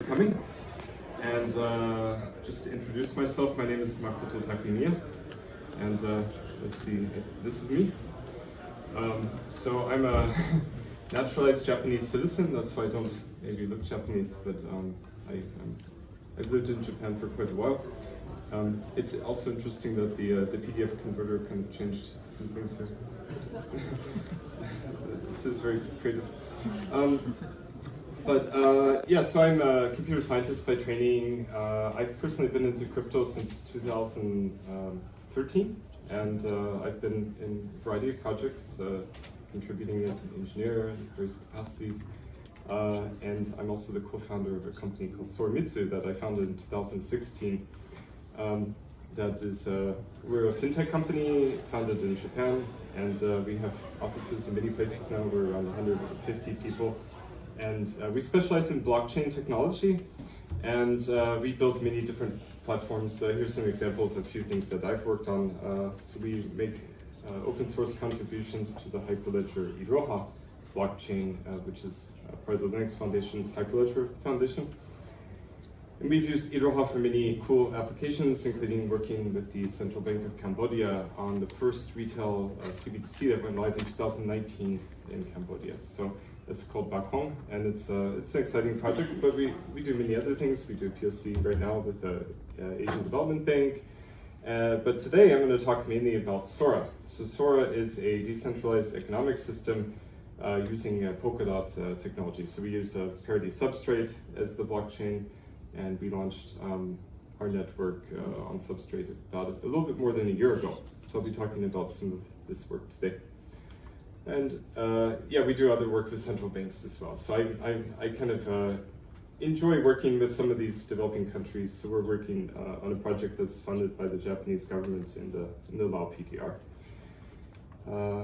coming. And just to introduce myself, my name is Makoto Takemiya, and let's see, this is me. So I'm a naturalized Japanese citizen. That's why I don't maybe look Japanese, but I've lived in Japan for quite a while. It's also interesting that the PDF converter kind of changed some things here. This is very creative. Yeah, so I'm a computer scientist by training. I've personally been into crypto since 2013, and I've been in a variety of projects, contributing as an engineer in various capacities. And I'm also the co-founder of a company called Sorimitsu that I founded in 2016. That is, we're a fintech company founded in Japan, and we have offices in many places now. We're around 150 people. And we specialize in blockchain technology, and we build many different platforms. Here's an example of a few things that I've worked on. So we make open source contributions to the Hyperledger Iroha blockchain, which is part of the Linux Foundation's Hyperledger Foundation. And we've used Iroha for many cool applications, including working with the Central Bank of Cambodia on the first retail CBDC that went live in 2019 in Cambodia. So it's called Bakhong, and it's an exciting project, but we do many other things. We do POC right now with the Asian Development Bank. But today I'm going to talk mainly about Sora. So Sora is a decentralized economic system using Polkadot technology. So we use a Parity Substrate as the blockchain, and we launched our network on Substrate about a little bit more than a year ago. So I'll be talking about some of this work today. And yeah, we do other work with central banks as well. So I kind of enjoy working with some of these developing countries. So we're working on a project that's funded by the Japanese government in the Lao PTR,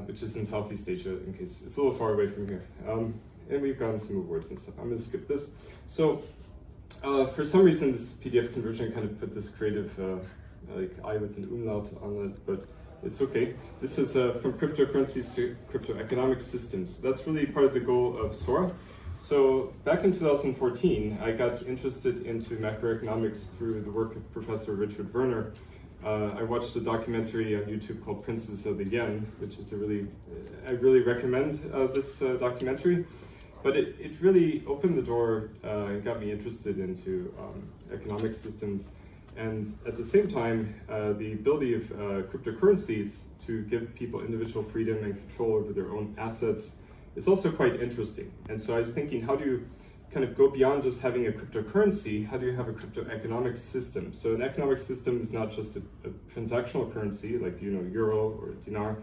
which is in Southeast Asia, in case it's a little far away from here. And we've gotten some awards and stuff. I'm going to skip this. So for some reason, this PDF conversion kind of put this creative like I with an umlaut on it, but it's okay. This is from cryptocurrencies to crypto-economic systems. That's really part of the goal of Sora. So back in 2014, I got interested into macroeconomics through the work of Professor Richard Werner. I watched a documentary on YouTube called Princes of the Yen, which is I really recommend this documentary. But it really opened the door and got me interested into economic systems. And at the same time, the ability of cryptocurrencies to give people individual freedom and control over their own assets is also quite interesting. And so I was thinking, how do you kind of go beyond just having a cryptocurrency? How do you have a crypto-economic system? So an economic system is not just a transactional currency like euro or dinar,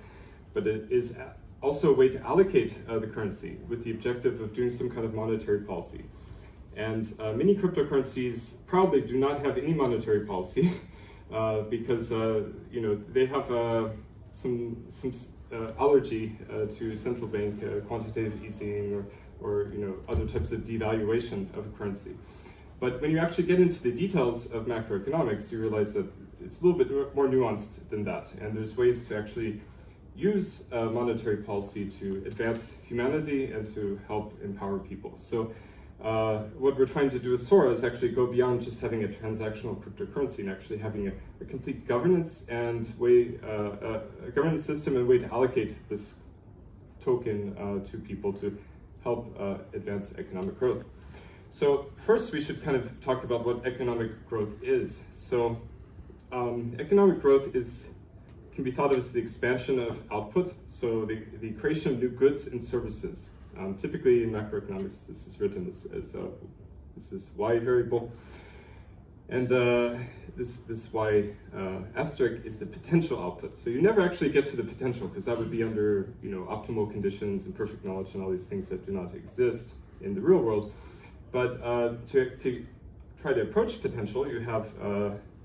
but it is also a way to allocate the currency with the objective of doing some kind of monetary policy. And many cryptocurrencies probably do not have any monetary policy because they have some allergy to central bank quantitative easing or other types of devaluation of a currency. But when you actually get into the details of macroeconomics, you realize that it's a little bit more nuanced than that, and there's ways to actually use monetary policy to advance humanity and to help empower people. So what we're trying to do with Sora is actually go beyond just having a transactional cryptocurrency and actually having a complete governance and a governance system and way to allocate this token to people to help advance economic growth. So first we should kind of talk about what economic growth is. So economic growth can be thought of as the expansion of output, so the creation of new goods and services. Typically in macroeconomics, this is written as this is y variable, and this y asterisk is the potential output. So you never actually get to the potential because that would be under optimal conditions and perfect knowledge and all these things that do not exist in the real world. But to try to approach potential, you have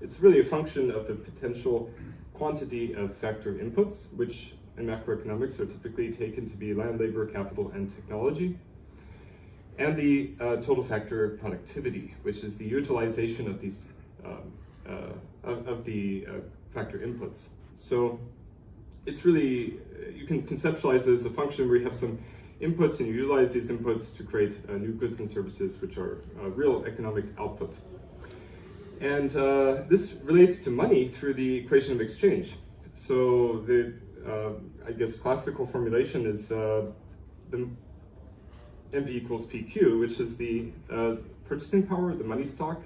it's really a function of the potential quantity of factor inputs, which in macroeconomics are typically taken to be land, labor, capital, and technology, and the total factor productivity, which is the utilization of these factor inputs. So it's really, you can conceptualize it as a function where you have some inputs, and you utilize these inputs to create new goods and services, which are real economic output. And this relates to money through the equation of exchange. So the, I guess, classical formulation is the MV equals PQ, which is the purchasing power, the money stock,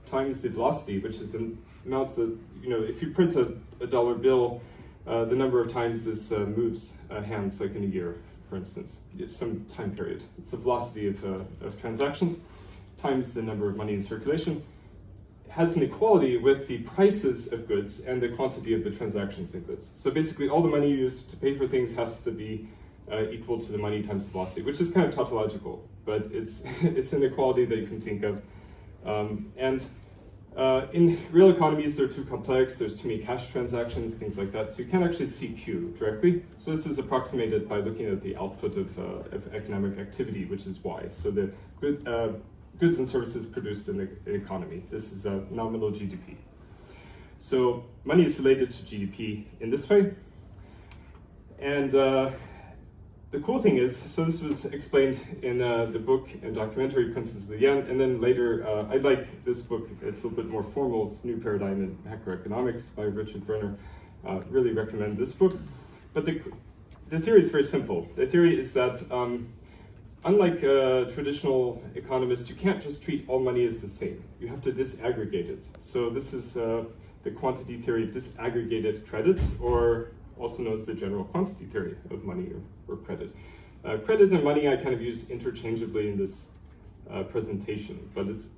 times the velocity, which is the amount that, if you print a dollar bill, the number of times this moves hands, like in a year, for instance, some time period. It's the velocity of transactions times the number of money in circulation. It has an equality with the prices of goods and the quantity of the transactions in goods. So basically all the money used to pay for things has to be equal to the money times the velocity, which is kind of tautological, but it's an equality that you can think of. In real economies, they're too complex, there's too many cash transactions, things like that, so you can't actually see Q directly. So this is approximated by looking at the output of economic activity, which is Y. So the goods and services produced in the economy. This is a nominal GDP. So money is related to GDP in this way. And the cool thing is, so this was explained in the book and documentary Princes of the Yen, and then later, I like this book, it's a little bit more formal, it's New Paradigm in Macroeconomics by Richard Werner. Really recommend this book. But the theory is very simple. The theory is that unlike traditional economists, you can't just treat all money as the same. You have to disaggregate it. So this is the quantity theory of disaggregated credit, or also known as the general quantity theory of money or credit. Credit and money I kind of use interchangeably in this presentation, but it's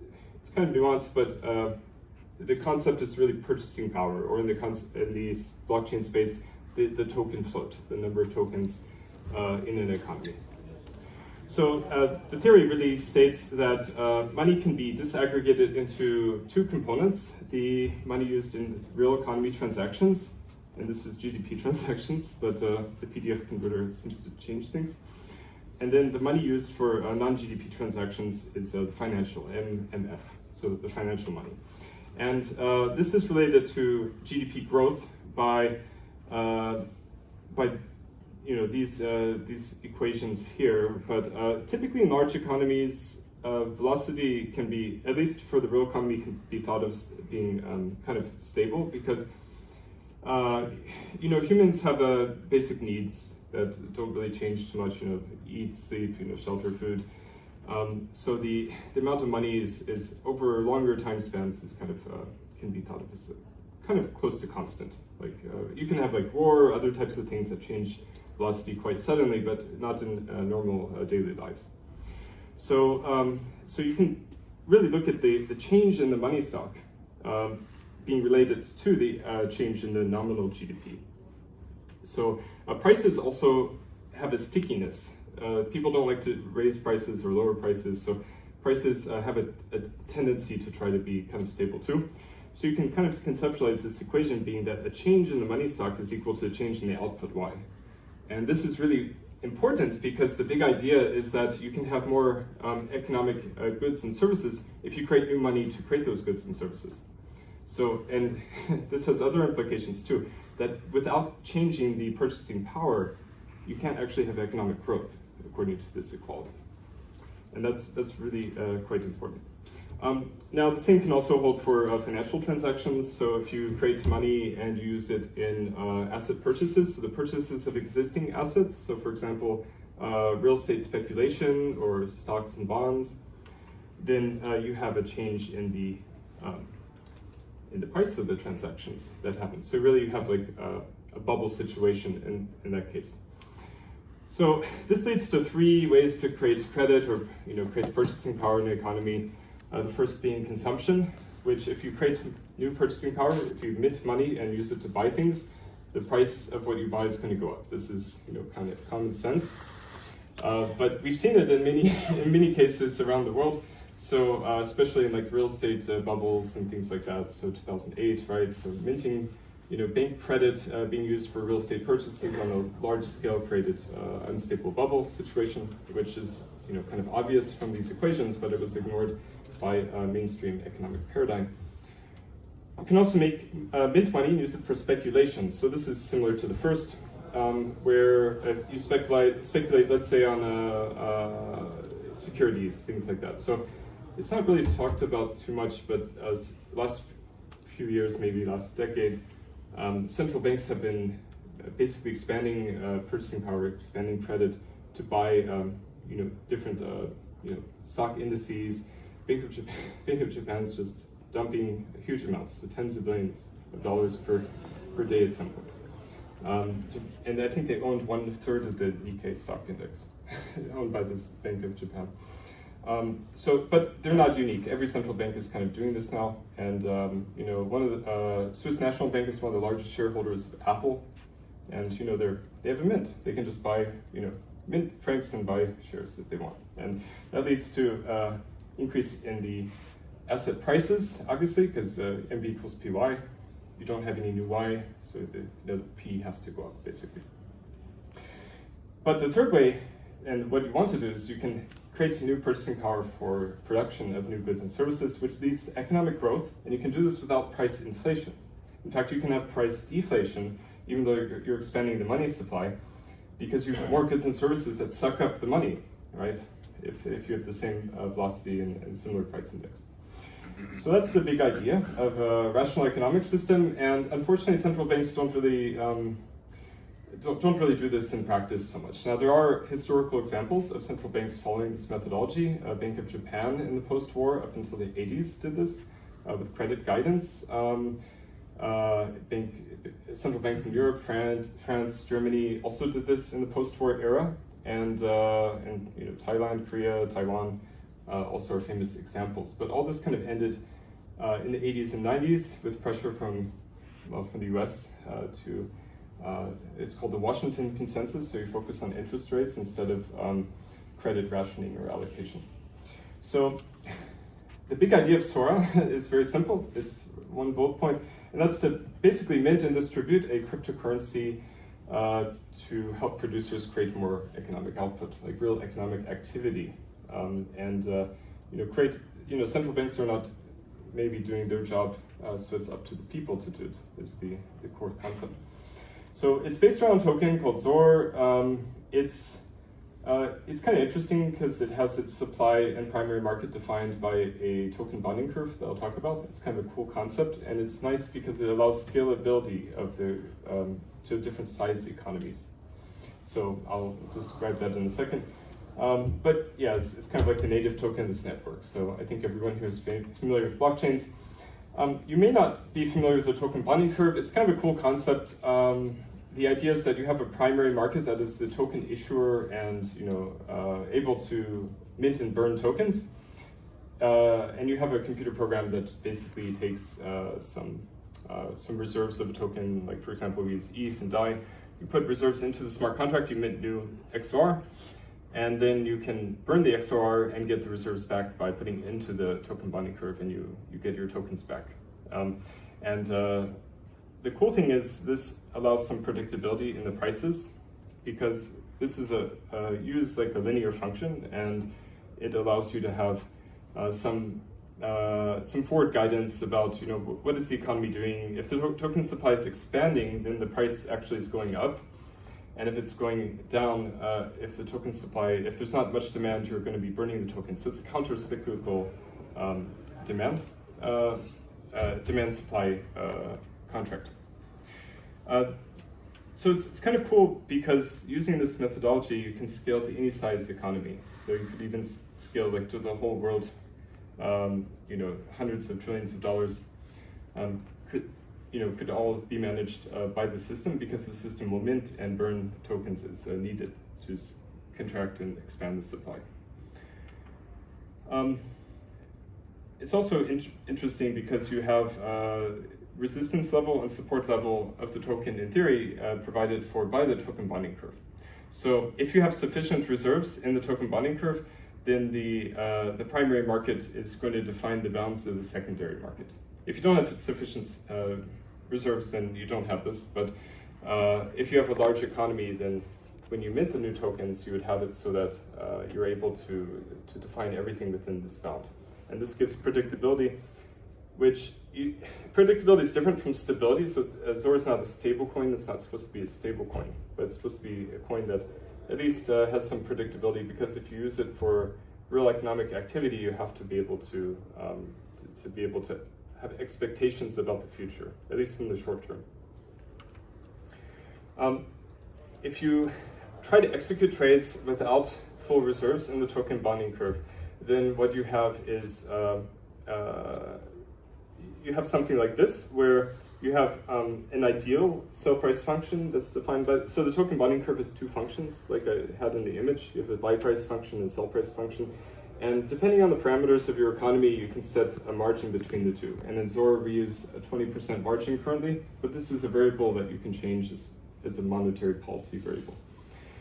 kind of nuanced, but the concept is really purchasing power, or in the blockchain space, the token float, the number of tokens in an economy. So the theory really states that money can be disaggregated into two components: the money used in real economy transactions, and this is GDP transactions, but the PDF converter seems to change things. And then the money used for non-GDP transactions is the financial, MF, so the financial money. And this is related to GDP growth by these equations here. But typically in large economies, velocity can be, at least for the real economy, can be thought of as being kind of stable, because humans have basic needs that don't really change too much. Eat, sleep, shelter, food. So the amount of money is over longer time spans is kind of can be thought of as kind of close to constant. Like you can have like war or other types of things that change velocity quite suddenly, but not in normal daily lives. So so you can really look at the change in the money stock being related to the change in the nominal GDP. So prices also have a stickiness. People don't like to raise prices or lower prices, so prices have a tendency to try to be kind of stable too. So you can kind of conceptualize this equation being that a change in the money stock is equal to a change in the output Y. And this is really important because the big idea is that you can have more economic goods and services if you create new money to create those goods and services. So, and this has other implications too, that without changing the purchasing power, you can't actually have economic growth according to this equality. And that's really quite important. Now, the same can also hold for financial transactions. So if you create money and you use it in asset purchases, so the purchases of existing assets, so for example, real estate speculation or stocks and bonds, then you have a change in the price of the transactions that happen. So really you have like a bubble situation in that case. So this leads to three ways to create credit or create purchasing power in the economy. The first being consumption, which if you create new purchasing power, if you mint money and use it to buy things, the price of what you buy is going to go up. This is kind of common sense. But we've seen it in many cases around the world. So especially in like real estate bubbles and things like that. So 2008, right? So minting, bank credit being used for real estate purchases on a large scale created unstable bubble situation, which is kind of obvious from these equations, but it was ignored by mainstream economic paradigm. You can also make mint money and use it for speculation. So this is similar to the first. where you speculate, let's say, on securities, things like that. So it's not really talked about too much, but last few years, maybe last decade, central banks have been basically expanding purchasing power, expanding credit to buy, different, stock indices. Bank of Japan's just dumping huge amounts, so tens of billions of dollars per day at some point. And I think they owned 1/3 of the Nikkei stock index, owned by this Bank of Japan. But they're not unique. Every central bank is kind of doing this now. And one of the Swiss National Bank is one of the largest shareholders of Apple, and they have a mint. They can just buy mint francs and buy shares if they want, and that leads to increase in the asset prices, obviously, because MV equals PY. You don't have any new Y, so the P has to go up, basically. But the third way, and what you want to do, is you can create new purchasing power for production of new goods and services, which leads to economic growth, and you can do this without price inflation. In fact, you can have price deflation, even though you're expanding the money supply, because you have more goods and services that suck up the money, right? If you have the same velocity and similar price index. So that's the big idea of a rational economic system, and unfortunately central banks don't really do this in practice so much. Now there are historical examples of central banks following this methodology. Bank of Japan in the post-war up until the 80s did this with credit guidance. Central banks in Europe, France, Germany also did this in the post-war era, and Thailand, Korea, Taiwan also are famous examples. But all this kind of ended in the 80s and 90s with pressure from the US to it's called the Washington Consensus. So you focus on interest rates instead of credit rationing or allocation. So the big idea of Sora is very simple. It's one bullet point, and that's to basically mint and distribute a cryptocurrency to help producers create more economic output, like real economic activity. Central banks are not maybe doing their job, so it's up to the people to do it, is the core concept. So it's based around a token called ZOR. It's kind of interesting because it has its supply and primary market defined by a token bonding curve that I'll talk about. It's kind of a cool concept, and it's nice because it allows scalability of to different size economies. So I'll describe that in a second. But yeah, it's kind of like the native token of this network. So I think everyone here is familiar with blockchains. You may not be familiar with the token bonding curve. It's kind of a cool concept. The idea is that you have a primary market that is the token issuer and able to mint and burn tokens, and you have a computer program that basically takes some reserves of a token. Like for example, we use ETH and DAI. You put reserves into the smart contract. You mint new XOR. And then you can burn the XOR and get the reserves back by putting into the token bonding curve, and you get your tokens back. The cool thing is this allows some predictability in the prices, because this is used like a linear function, and it allows you to have some forward guidance about what is the economy doing. If the token supply is expanding, then the price actually is going up. And if it's going down, if there's not much demand, you're going to be burning the token. So it's a counter-cyclical demand-supply contract. So it's kind of cool because using this methodology, you can scale to any size economy. So you could even scale like to the whole world. Hundreds of trillions of dollars could all be managed by the system, because the system will mint and burn tokens as needed to contract and expand the supply. It's also interesting because you have resistance level and support level of the token, in theory, provided for by the token bonding curve. So if you have sufficient reserves in the token bonding curve, then the primary market is going to define the bounds of the secondary market. If you don't have sufficient reserves, then you don't have this. But if you have a large economy, then when you mint the new tokens, you would have it so that you're able to define everything within this bound. And this gives predictability. predictability is different from stability. So Zor is not a stable coin. It's not supposed to be a stable coin, but it's supposed to be a coin that at least has some predictability, because if you use it for real economic activity, you have to be able to have expectations about the future, at least in the short term. If you try to execute trades without full reserves in the token bonding curve, then what you have is you have something like this, where you have an ideal sell price function that's defined by, so the token bonding curve has two functions, like I had in the image. You have a buy price function and sell price function. And depending on the parameters of your economy, you can set a margin between the two. And in Zor, we use a 20% margin currently, but this is a variable that you can change as a monetary policy variable.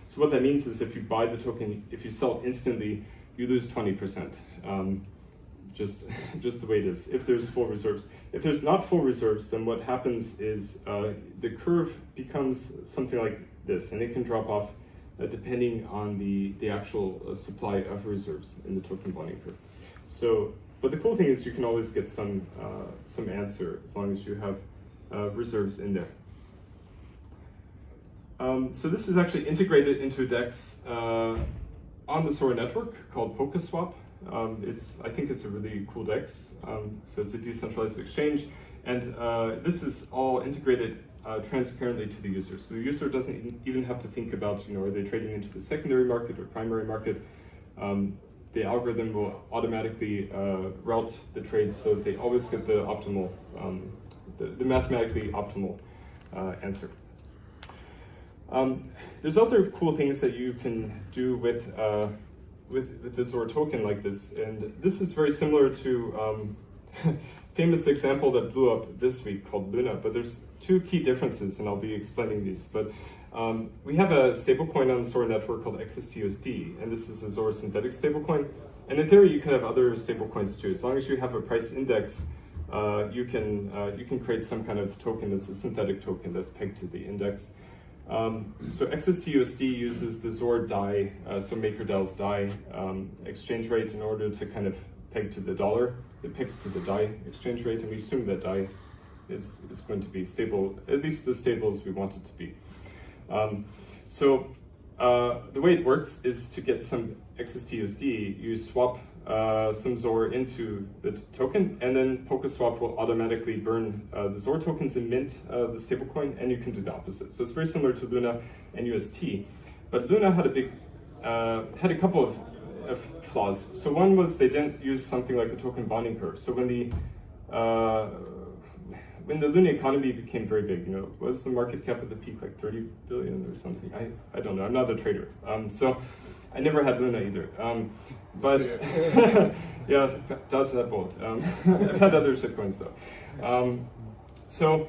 So what that means is if you buy the token, if you sell it instantly, you lose 20%. Just the way it is, if there's full reserves. If there's not full reserves, then what happens is the curve becomes something like this, and it can drop off depending on the actual supply of reserves in the token bonding curve. So, but the cool thing is you can always get some answer as long as you have reserves in there. So this is actually integrated into a DEX on the Zor network called PokerSwap. I think it's a really cool DEX. So it's a decentralized exchange, and this is all integrated transparently to the user. So the user doesn't even have to think about, are they trading into the secondary market or primary market. The algorithm will automatically route the trades so that they always get the optimal, the mathematically optimal answer. There's other cool things that you can do with the Zor token like this, and this is very similar to famous example that blew up this week called Luna, but there's two key differences, and I'll be explaining these. But we have a stablecoin on the Zor network called XSTUSD, and this is a Zor synthetic stablecoin. And in theory, you could have other stablecoins too. As long as you have a price index, you can create some kind of token that's a synthetic token that's pegged to the index. So XSTUSD uses the Zor DAI, so MakerDAO's DAI exchange rate in order to kind of peg to the dollar. It pegs to the DAI exchange rate, and we assume that DAI is going to be stable, at least as stable as we want it to be. The way it works is to get some XSTUSD, you swap some Zor into the token, and then PokerSwap will automatically burn the Zor tokens and mint the stablecoin, and you can do the opposite. So it's very similar to Luna and UST, but Luna had a couple of flaws. So one was they didn't use something like a token bonding curve. So when the Luna economy became very big, what was the market cap at the peak, like 30 billion or something? I don't know, I'm not a trader. So I never had Luna either. But yeah, dodge that boat. I've had other shitcoins though. So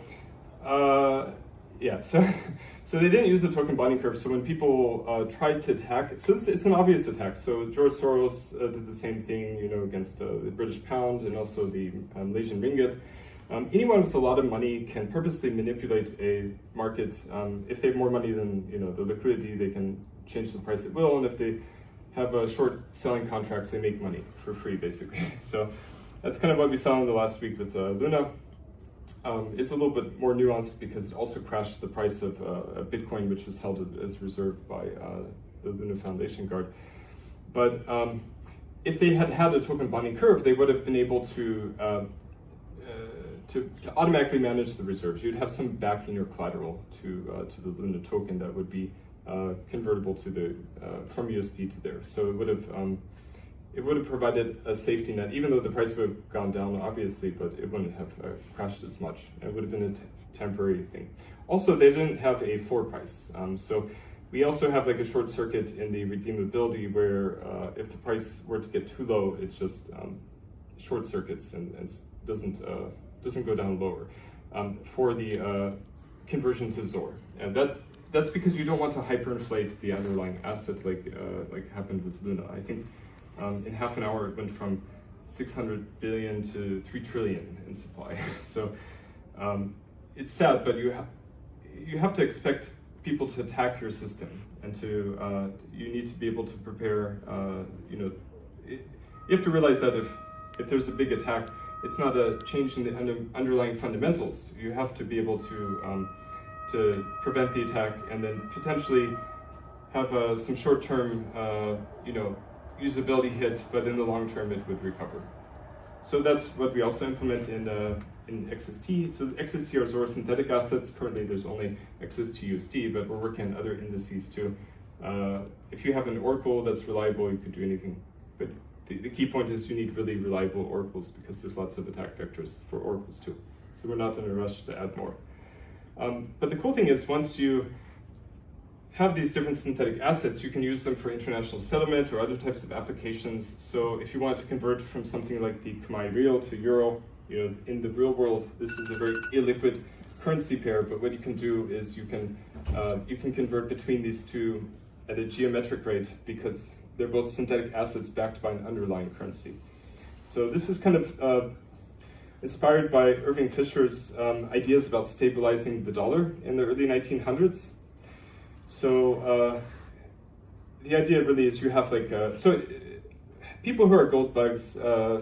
they didn't use the token bonding curve. So when people tried to attack, so it's an obvious attack. So George Soros did the same thing, against the British pound and also the Malaysian ringgit. Anyone with a lot of money can purposely manipulate a market. If they have more money than the liquidity, they can change the price at will, and if they have short selling contracts, they make money for free, basically. So that's kind of what we saw in the last week with Luna. It's a little bit more nuanced because it also crashed the price of a Bitcoin, which was held as reserve by the Luna Foundation Guard. But if they had had a token bonding curve, they would have been able to automatically manage the reserves. You'd have some back in your collateral to the Luna token that would be convertible to from USD to there. So it would have provided a safety net, even though the price would have gone down, obviously, but it wouldn't have crashed as much. It would have been a temporary thing. Also, they didn't have a floor price. So we also have like a short circuit in the redeemability where if the price were to get too low, it just short circuits and doesn't go down lower for the conversion to Zor. And that's because you don't want to hyperinflate the underlying asset like happened with Luna. I think in half an hour it went from 600 billion to 3 trillion in supply. So it's sad, but you have to expect people to attack your system, and you need to be able to prepare. You have to realize that if there's a big attack, it's not a change in the underlying fundamentals. You have to be able to prevent the attack and then potentially have some short-term, usability hit, but in the long term it would recover. So that's what we also implement in XST. So XST are Zora synthetic assets. Currently there's only XST USD, but we're working on other indices too. If you have an oracle that's reliable, you could do anything. But the key point is you need really reliable oracles because there's lots of attack vectors for oracles too. So we're not in a rush to add more. But the cool thing is once you have these different synthetic assets, you can use them for international settlement or other types of applications. So if you want to convert from something like the Khmer Real to Euro, in the real world, this is a very illiquid currency pair, but what you can do is you can convert between these two at a geometric rate because they're both synthetic assets backed by an underlying currency. So this is kind of inspired by Irving Fisher's ideas about stabilizing the dollar in the early 1900s. So the idea really is you have people who are gold bugs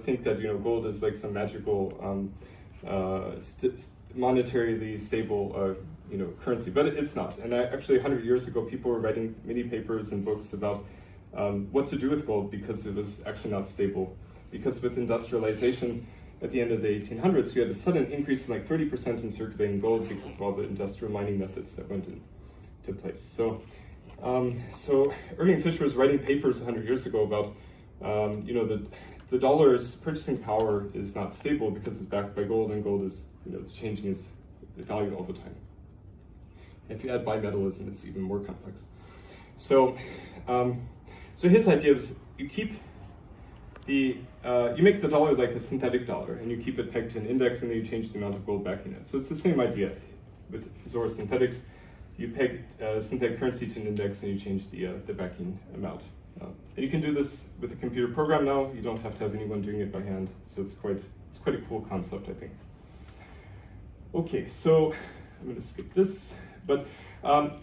think that gold is like some magical monetarily stable currency, but it's not. And actually 100 years ago people were writing many papers and books about what to do with gold because it was actually not stable. Because with industrialization at the end of the 1800s you had a sudden increase in like 30% in circulating gold because of all the industrial mining methods that went into place. So Irving Fisher was writing papers 100 years ago about the dollar's purchasing power is not stable because it's backed by gold, and gold is changing its value all the time. If you add bimetallism, it's even more complex. So his idea was you make the dollar like a synthetic dollar, and you keep it pegged to an index, and then you change the amount of gold backing it. So it's the same idea with Zora synthetics. You peg synthetic currency to an index, and you change the backing amount. And you can do this with a computer program now. You don't have to have anyone doing it by hand. So it's quite a cool concept, I think. Okay, so I'm going to skip this, but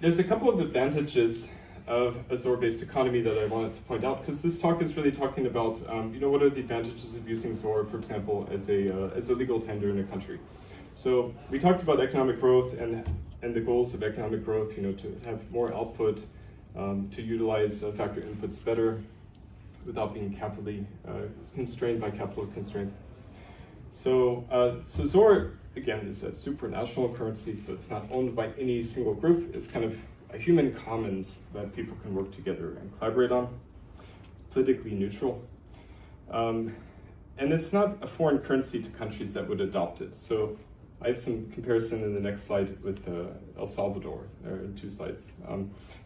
there's a couple of advantages of a Zora-based economy that I wanted to point out, because this talk is really talking about what are the advantages of using Zora, for example, as a legal tender in a country. So we talked about economic growth and the goals of economic growth, to have more output, to utilize factor inputs better without being capitally constrained by capital constraints. So Zora, again, is a supranational currency, so it's not owned by any single group. It's kind of a human commons that people can work together and collaborate on, politically neutral. And it's not a foreign currency to countries that would adopt it. So I have some comparison in the next slide with El Salvador, in 2 slides.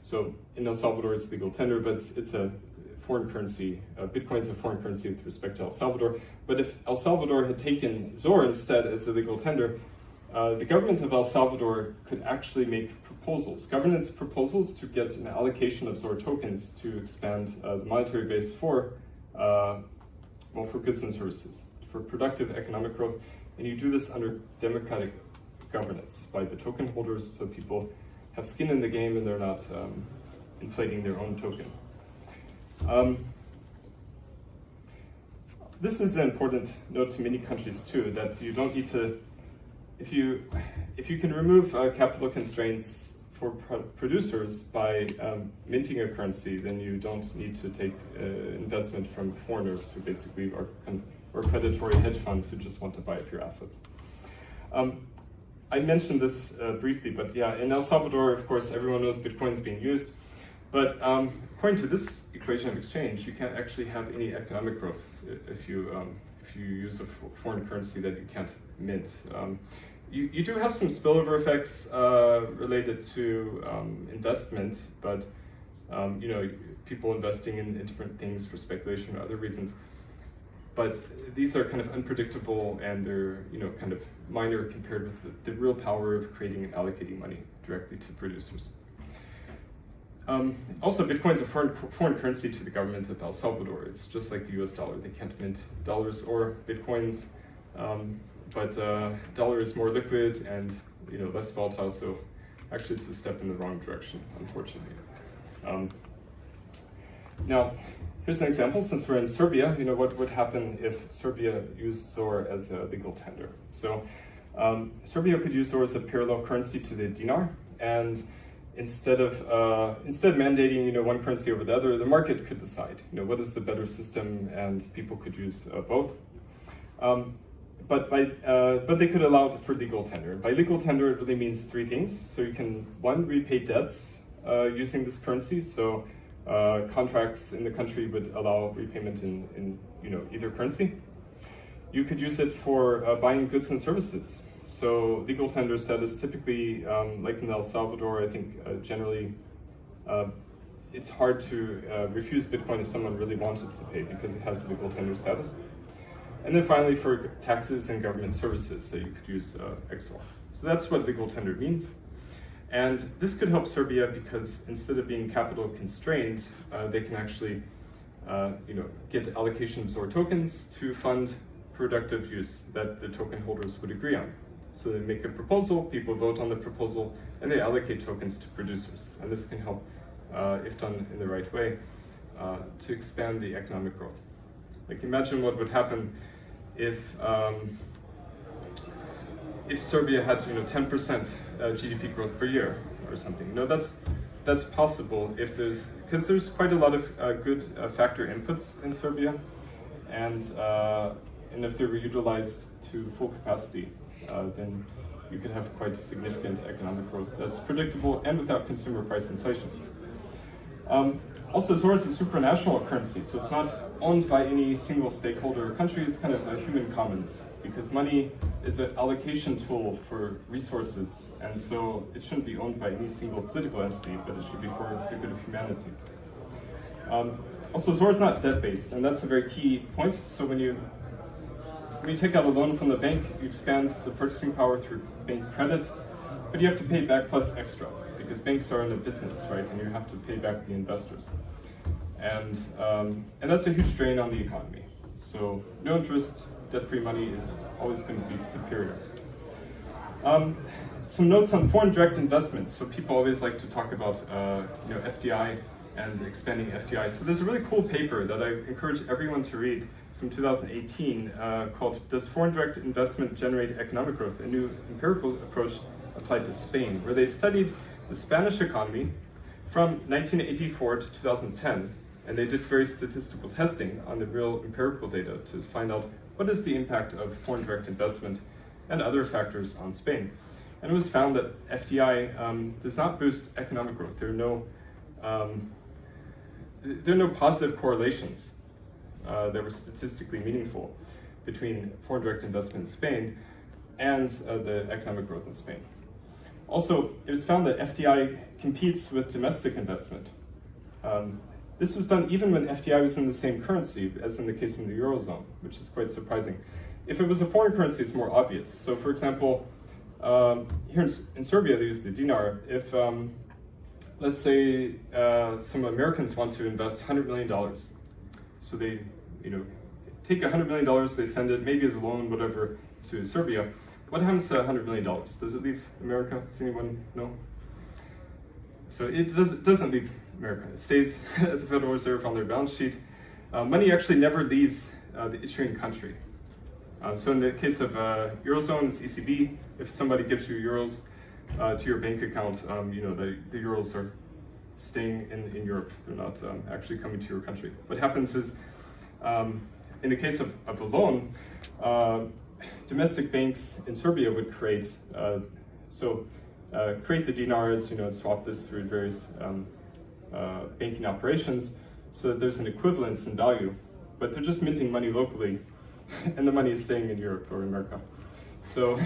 So in El Salvador, it's legal tender, but it's a foreign currency. Bitcoin is a foreign currency with respect to El Salvador. But if El Salvador had taken Zora instead as a legal tender, the government of El Salvador could actually make governance proposals to get an allocation of Zora tokens to expand the monetary base for goods and services, for productive economic growth. And you do this under democratic governance by the token holders, so people have skin in the game and they're not inflating their own token. This is an important note to many countries too, that you don't need to, if you can remove capital constraints for producers by minting a currency, then you don't need to take investment from foreigners who basically or predatory hedge funds who just want to buy up your assets. I mentioned this briefly, but yeah, in El Salvador, of course, everyone knows Bitcoin is being used. But according to this equation of exchange, you can't actually have any economic growth if you use a foreign currency that you can't mint. You do have some spillover effects related to investment, but people investing in different things for speculation or other reasons. But these are kind of unpredictable, and they're kind of minor compared with the real power of creating and allocating money directly to producers. Also, Bitcoin is a foreign currency to the government of El Salvador. It's just like the US dollar. They can't mint dollars or Bitcoins, but dollar is more liquid and less volatile, so actually it's a step in the wrong direction, unfortunately. Now, here's an example. Since we're in Serbia, what would happen if Serbia used ZOR as a legal tender? So Serbia could use ZOR as a parallel currency to the dinar, and instead mandating one currency over the other, the market could decide what is the better system, and people could use both. But they could allow it for legal tender. By legal tender, it really means three things. So you can, one, repay debts using this currency. So contracts in the country would allow repayment in either currency. You could use it for buying goods and services. So legal tender status, typically, like in El Salvador, I think generally it's hard to refuse Bitcoin if someone really wanted to pay because it has legal tender status. And then finally, for taxes and government services, so you could use XOR. So that's what legal tender means. And this could help Serbia because instead of being capital constrained, they can actually get allocation of ZOR tokens to fund productive use that the token holders would agree on. So they make a proposal, people vote on the proposal, and they allocate tokens to producers. And this can help, if done in the right way, to expand the economic growth. Like imagine what would happen if Serbia had 10% GDP growth per year or something. That's possible if because there's quite a lot of good factor inputs in Serbia, and if they were utilized to full capacity, then you could have quite significant economic growth that's predictable and without consumer price inflation. Also, ZOR is a supranational currency, so it's not owned by any single stakeholder or country. It's kind of a human commons, because money is an allocation tool for resources, and so it shouldn't be owned by any single political entity, but it should be for the good of humanity. Also, ZOR is not debt-based, and that's a very key point. So when you take out a loan from the bank, you expand the purchasing power through bank credit, but you have to pay back plus extra, because banks are in a business, right, and you have to pay back the investors. And that's a huge drain on the economy. So no interest, debt-free money is always going to be superior. Some notes on foreign direct investments. So people always like to talk about FDI and expanding FDI. So there's a really cool paper that I encourage everyone to read from 2018 called "Does Foreign Direct Investment Generate Economic Growth? A New Empirical Approach Applied to Spain," where they studied the Spanish economy from 1984 to 2010, and they did very statistical testing on the real empirical data to find out what is the impact of foreign direct investment and other factors on Spain. And it was found that FDI does not boost economic growth. There are no positive correlations that were statistically meaningful between foreign direct investment in Spain and the economic growth in Spain. Also, it was found that FDI competes with domestic investment. This was done even when FDI was in the same currency, as in the case in the Eurozone, which is quite surprising. If it was a foreign currency, it's more obvious. So for example, here in Serbia, they use the dinar. If, let's say, some Americans want to invest $100 million, so they take $100 million, they send it, maybe as a loan, whatever, to Serbia. What happens to $100 million? Does it leave America? Does anyone know? So it doesn't leave America. It stays at the Federal Reserve on their balance sheet. Money actually never leaves the issuing country. So in the case of Eurozone, it's ECB. If somebody gives you euros to your bank account, the euros are staying in Europe. They're not actually coming to your country. What happens is, in the case of a loan, domestic banks in Serbia would create the dinars, and swap this through various banking operations, so that there's an equivalence in value, but they're just minting money locally, and the money is staying in Europe or America. So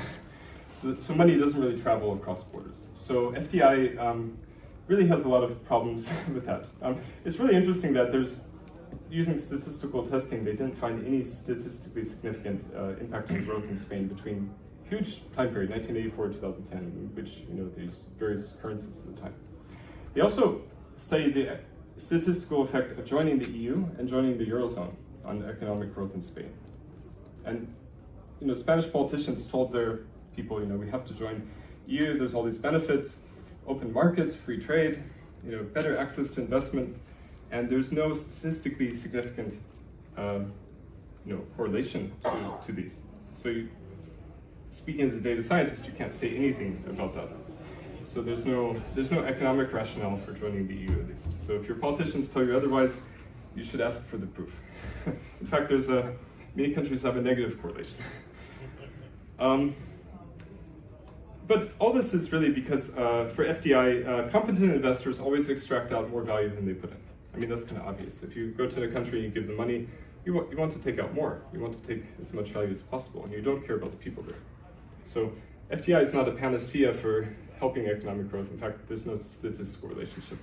money doesn't really travel across borders. So FDI really has a lot of problems with that. It's really interesting that using statistical testing, they didn't find any statistically significant impact on growth in Spain between huge time period, 1984 to 2010, in which they used various currencies at the time. They also studied the statistical effect of joining the EU and joining the Eurozone on economic growth in Spain. And Spanish politicians told their people, we have to join EU, there's all these benefits, open markets, free trade, better access to investment. and there's no statistically significant correlation to these. So speaking as a data scientist, you can't say anything about that. So there's no economic rationale for joining the EU, at least. So if your politicians tell you otherwise, you should ask for the proof. In fact, many countries have a negative correlation. But all this is really because for FDI, competent investors always extract out more value than they put in. I mean, that's kind of obvious. If you go to a country and you give them money, you want to take out more. You want to take as much value as possible, and you don't care about the people there. So FDI is not a panacea for helping economic growth. In fact, there's no statistical relationship.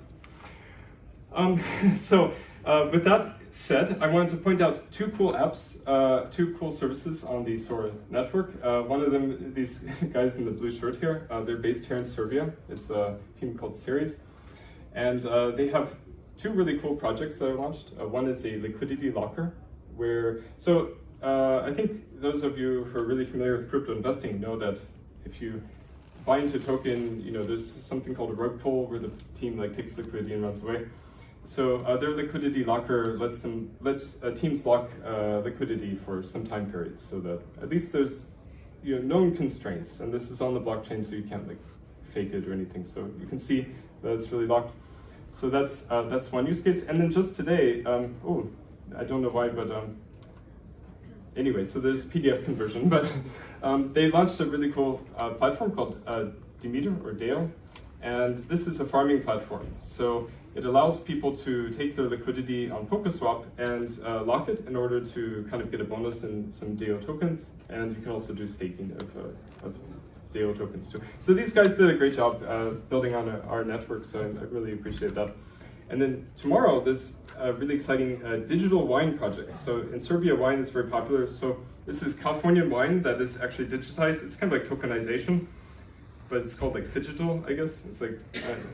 With that said, I wanted to point out two cool apps, two cool services on the Sora network. One of them, these guys in the blue shirt here, they're based here in Serbia. It's a team called Ceres. And they have two really cool projects that are launched. One is a liquidity locker, I think those of you who are really familiar with crypto investing know that if you buy into a token, there's something called a rug pull where the team takes liquidity and runs away. So their liquidity locker lets teams lock liquidity for some time period, so that at least there's known constraints, and this is on the blockchain, so you can't fake it or anything. So you can see that it's really locked. So that's one use case. And then just today, I don't know why, but anyway, so there's PDF conversion, but they launched a really cool platform called Demeter or Dale, and this is a farming platform. So it allows people to take their liquidity on PokerSwap and lock it in order to kind of get a bonus in some DAO tokens, and you can also do staking of DAO tokens too. So these guys did a great job building on our network, so I really appreciate that. And then tomorrow, there's a really exciting digital wine project. So in Serbia, wine is very popular. So this is Californian wine that is actually digitized. It's kind of like tokenization, but it's called Phygital, I guess. It's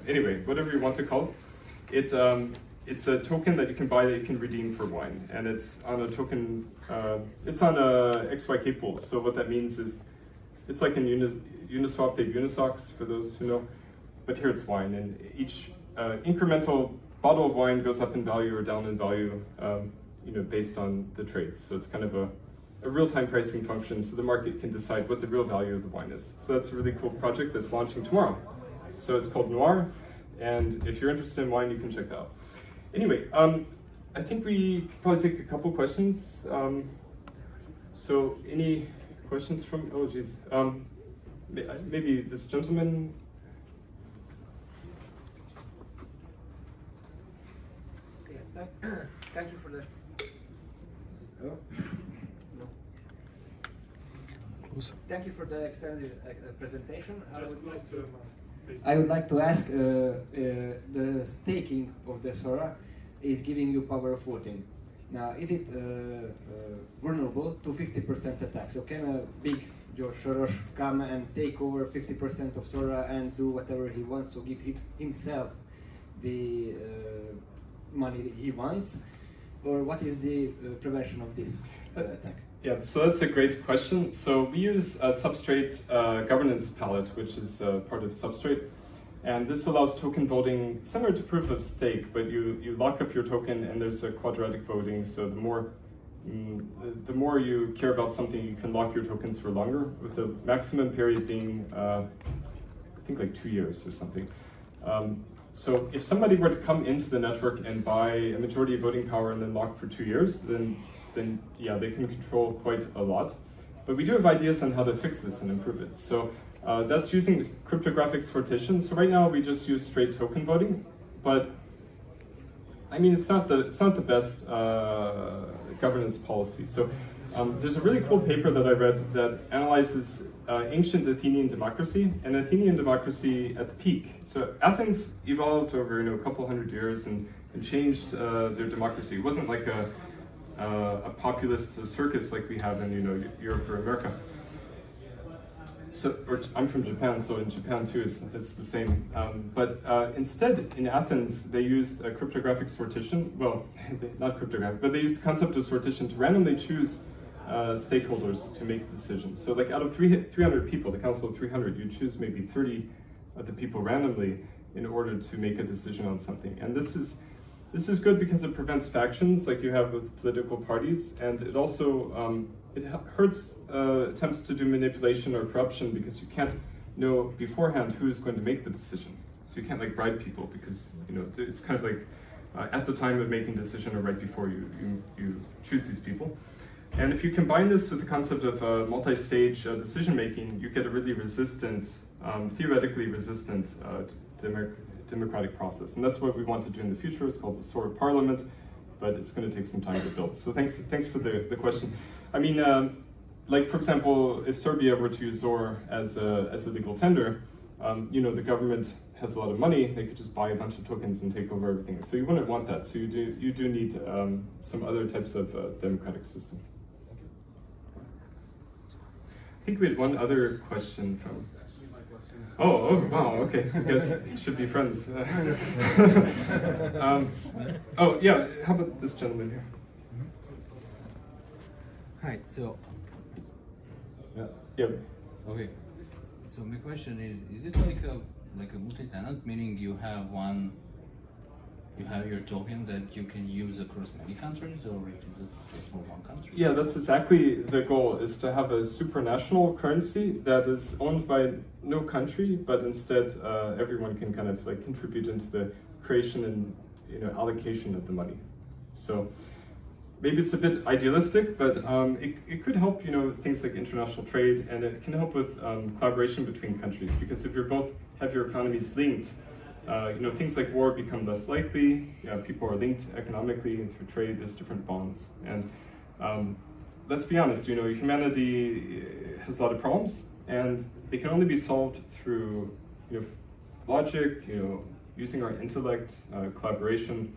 anyway, whatever you want to call it. It's a token that you can buy that you can redeem for wine, and it's on a token. It's on a XYK pool. So what that means is, it's like in Uniswap, they have Unisocks for those who know, but here it's wine, and each incremental bottle of wine goes up in value or down in value, based on the trades. So it's kind of a real-time pricing function, so the market can decide what the real value of the wine is. So that's a really cool project that's launching tomorrow. So it's called Noir, and if you're interested in wine, you can check that out. Anyway, I think we could probably take a couple questions. So any questions from, maybe this gentleman? Thank you for the. Oh. No. Thank you for the extended presentation. I would like to ask, the staking of the Sora is giving you power of voting. Now, is it vulnerable to 50% attack? So can a big George Soros come and take over 50% of Sora and do whatever he wants, so give himself the money that he wants? Or what is the prevention of this attack? Yeah, so that's a great question. So we use a Substrate governance palette, which is part of Substrate. And this allows token voting similar to proof of stake, but you lock up your token and there's a quadratic voting. So the more you care about something, you can lock your tokens for longer, with the maximum period being, I think 2 years or something. So if somebody were to come into the network and buy a majority of voting power and then lock for 2 years, then yeah, they can control quite a lot. But we do have ideas on how to fix this and improve it. So that's using cryptographic sortition. So right now we just use straight token voting, but I mean it's not the best governance policy. So there's a really cool paper that I read that analyzes ancient Athenian democracy, and Athenian democracy at the peak. So Athens evolved over a couple hundred years and changed their democracy. It wasn't like a populist circus like we have in Europe or America. So, I'm from Japan, so in Japan too it's the same. But instead, in Athens, they used cryptographic sortition. Well, not cryptographic, but they used the concept of sortition to randomly choose stakeholders to make decisions. So out of 300 people, the council of 300, you choose maybe 30 of the people randomly in order to make a decision on something. And this is this is good because it prevents factions like you have with political parties, and it also it hurts attempts to do manipulation or corruption because you can't know beforehand who is going to make the decision. So you can't like bribe people because it's kind of like at the time of making a decision or right before you choose these people. And if you combine this with the concept of multi-stage decision making, you get a really resistant, theoretically resistant democratic process. And that's what we want to do in the future. It's called the Sora Parliament, but it's going to take some time to build. So thanks for the question. I mean, like for example, if Serbia were to use Zor as a legal tender, the government has a lot of money. They could just buy a bunch of tokens and take over everything. So you wouldn't want that. So you do need some other types of democratic system. I think we had one other question from. Oh wow, okay. I guess you should be friends. Oh yeah, how about this gentleman here? Hi, so. Yeah. Okay. So my question is it like a multi-tenant, meaning you have your token that you can use across many countries, or it is just for one country? Yeah, that's exactly the goal, is to have a supranational currency that is owned by no country, but instead everyone can kind of like contribute into the creation and allocation of the money. So maybe it's a bit idealistic, but it could help things like international trade, and it can help with collaboration between countries, because if you both have your economies linked, things like war become less likely. People are linked economically and through trade. There's different bonds, and let's be honest. Humanity has a lot of problems, and they can only be solved through logic. Using our intellect, collaboration.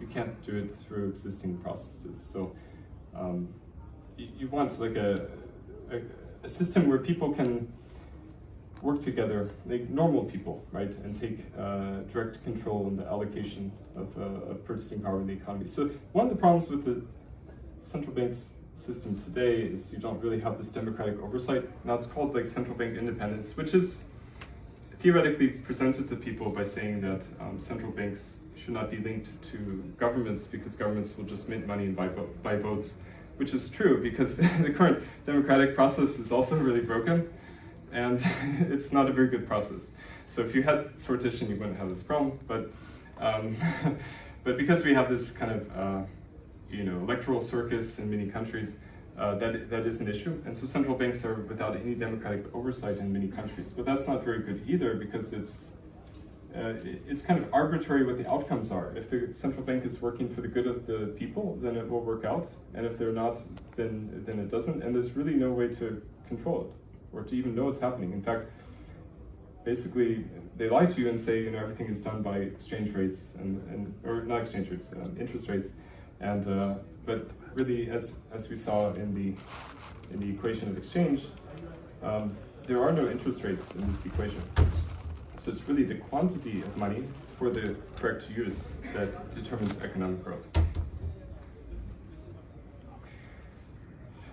You can't do it through existing processes. So you want like a system where people can work together, like normal people, right, and take direct control in the allocation of purchasing power in the economy. So one of the problems with the central bank's system today is you don't really have this democratic oversight. Now it's called like central bank independence, which is theoretically presented to people by saying that central banks should not be linked to governments because governments will just mint money and buy votes, which is true because the current democratic process is also really broken. And it's not a very good process. So if you had sortition, you wouldn't have this problem. But because we have this kind of electoral circus in many countries, that is an issue. And so central banks are without any democratic oversight in many countries. But that's not very good either, because it's kind of arbitrary what the outcomes are. If the central bank is working for the good of the people, then it will work out. And if they're not, then it doesn't. And there's really no way to control it, or to even know what's happening. In fact, basically, they lie to you and say everything is done by exchange rates or not exchange rates, interest rates, and but really, as we saw in the equation of exchange, there are no interest rates in this equation. So it's really the quantity of money for the correct use that determines economic growth.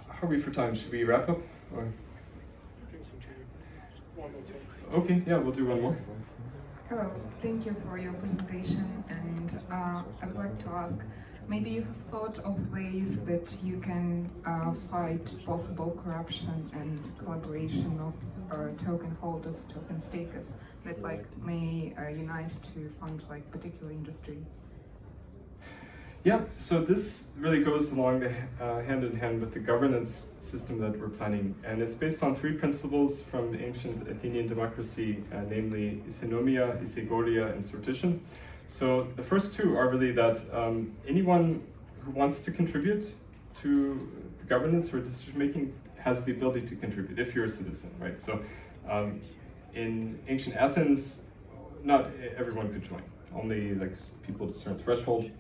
How are we for time? Should we wrap up? Or? Okay, yeah, we'll do one more. Hello, thank you for your presentation, and I would like to ask, maybe you have thought of ways that you can fight possible corruption and collaboration of token holders, token stakers, that may unite to fund particular industry? Yeah, so this really goes along hand in hand with the governance system that we're planning, and it's based on three principles from ancient Athenian democracy, namely isenomia, isegoria, and sortition. So the first two are really that anyone who wants to contribute to the governance or decision making has the ability to contribute if you're a citizen, right? So in ancient Athens, not everyone could join, only people to a certain threshold.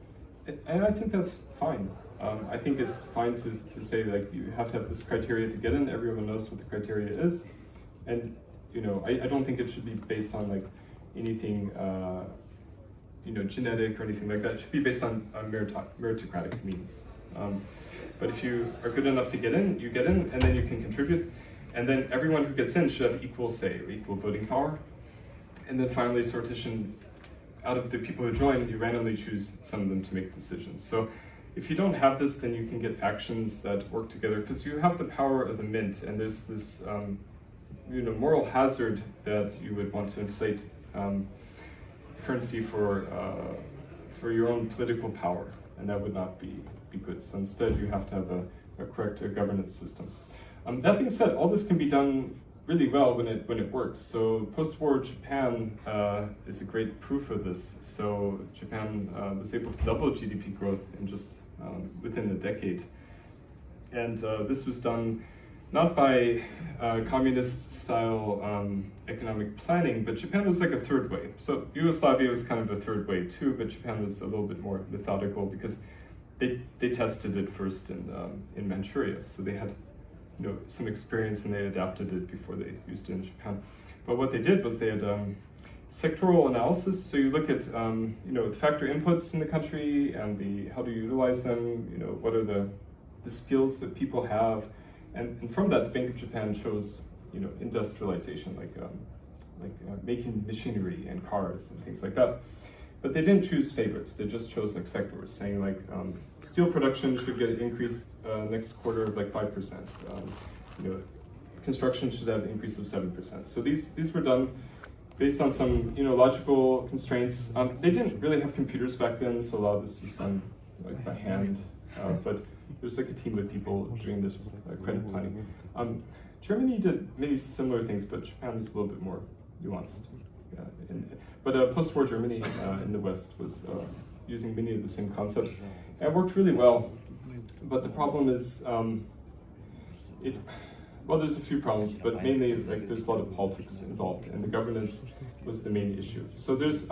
And I think that's fine. I think it's fine to say you have to have this criteria to get in. Everyone knows what the criteria is, and I don't think it should be based on anything genetic or anything like that. It should be based on meritocratic means. But if you are good enough to get in, you get in, and then you can contribute. And then everyone who gets in should have equal say or equal voting power. And then finally, sortition out of the people who join, you randomly choose some of them to make decisions. So if you don't have this, then you can get factions that work together because you have the power of the mint, and there's this moral hazard that you would want to inflate currency for your own political power, and that would not be good. So instead, you have to have a correct governance system. That being said, all this can be done really well when it works. So post-war Japan is a great proof of this. So Japan was able to double GDP growth in just within a decade. And this was done not by communist-style economic planning, but Japan was like a third way. So Yugoslavia was kind of a third way too, but Japan was a little bit more methodical because they tested it first in Manchuria. So they had some experience and they adapted it before they used it in Japan. But what they did was they had sectoral analysis. So you look at the factor inputs in the country and how do you utilize them, what are the skills that people have. And from that, the Bank of Japan chose industrialization, like making machinery and cars and things like that. But they didn't choose favorites. They just chose like sectors, saying like steel production should get increased next quarter of like 5%. Construction should have an increase of 7%. So these were done based on some logical constraints. They didn't really have computers back then, so a lot of this was done like by hand. But there's like a team of people doing this credit planning. Germany did many similar things, but Japan was a little bit more nuanced. But post-war Germany in the West was using many of the same concepts. And it worked really well, but the problem is, there's a few problems, but mainly there's a lot of politics involved, and the governance was the main issue. So there's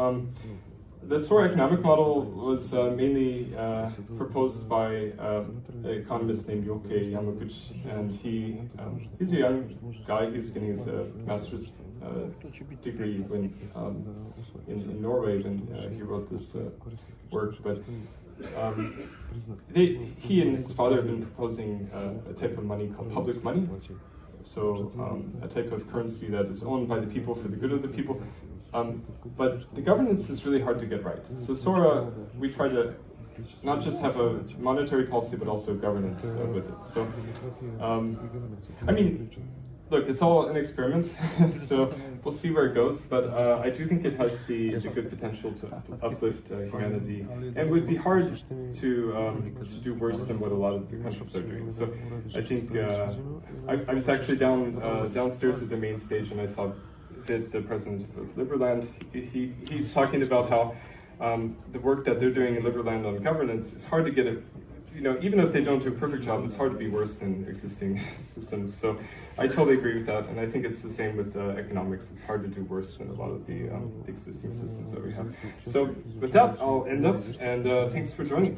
the Sora economic model was mainly proposed by an economist named Yoke Yamaguchi, and he's a young guy. He was getting his master's degree in Norway when he wrote this work. But he and his father have been proposing a type of money called public money. So a type of currency that is owned by the people for the good of the people. But the governance is really hard to get right. So Sora, we try to not just have a monetary policy, but also governance with it. So, look, it's all an experiment, so we'll see where it goes. But I do think it has the good potential to uplift humanity, and it would be hard to do worse than what a lot of the countries are doing. So I think I was actually downstairs at the main stage, and I saw the president of Liberland. He's talking about how the work that they're doing in Liberland on governance, it's hard to get it. Even if they don't do a perfect job, it's hard to be worse than existing systems. So I totally agree with that, and I think it's the same with economics. It's hard to do worse than a lot of the existing systems that we have. So with that, I'll end up, and thanks for joining.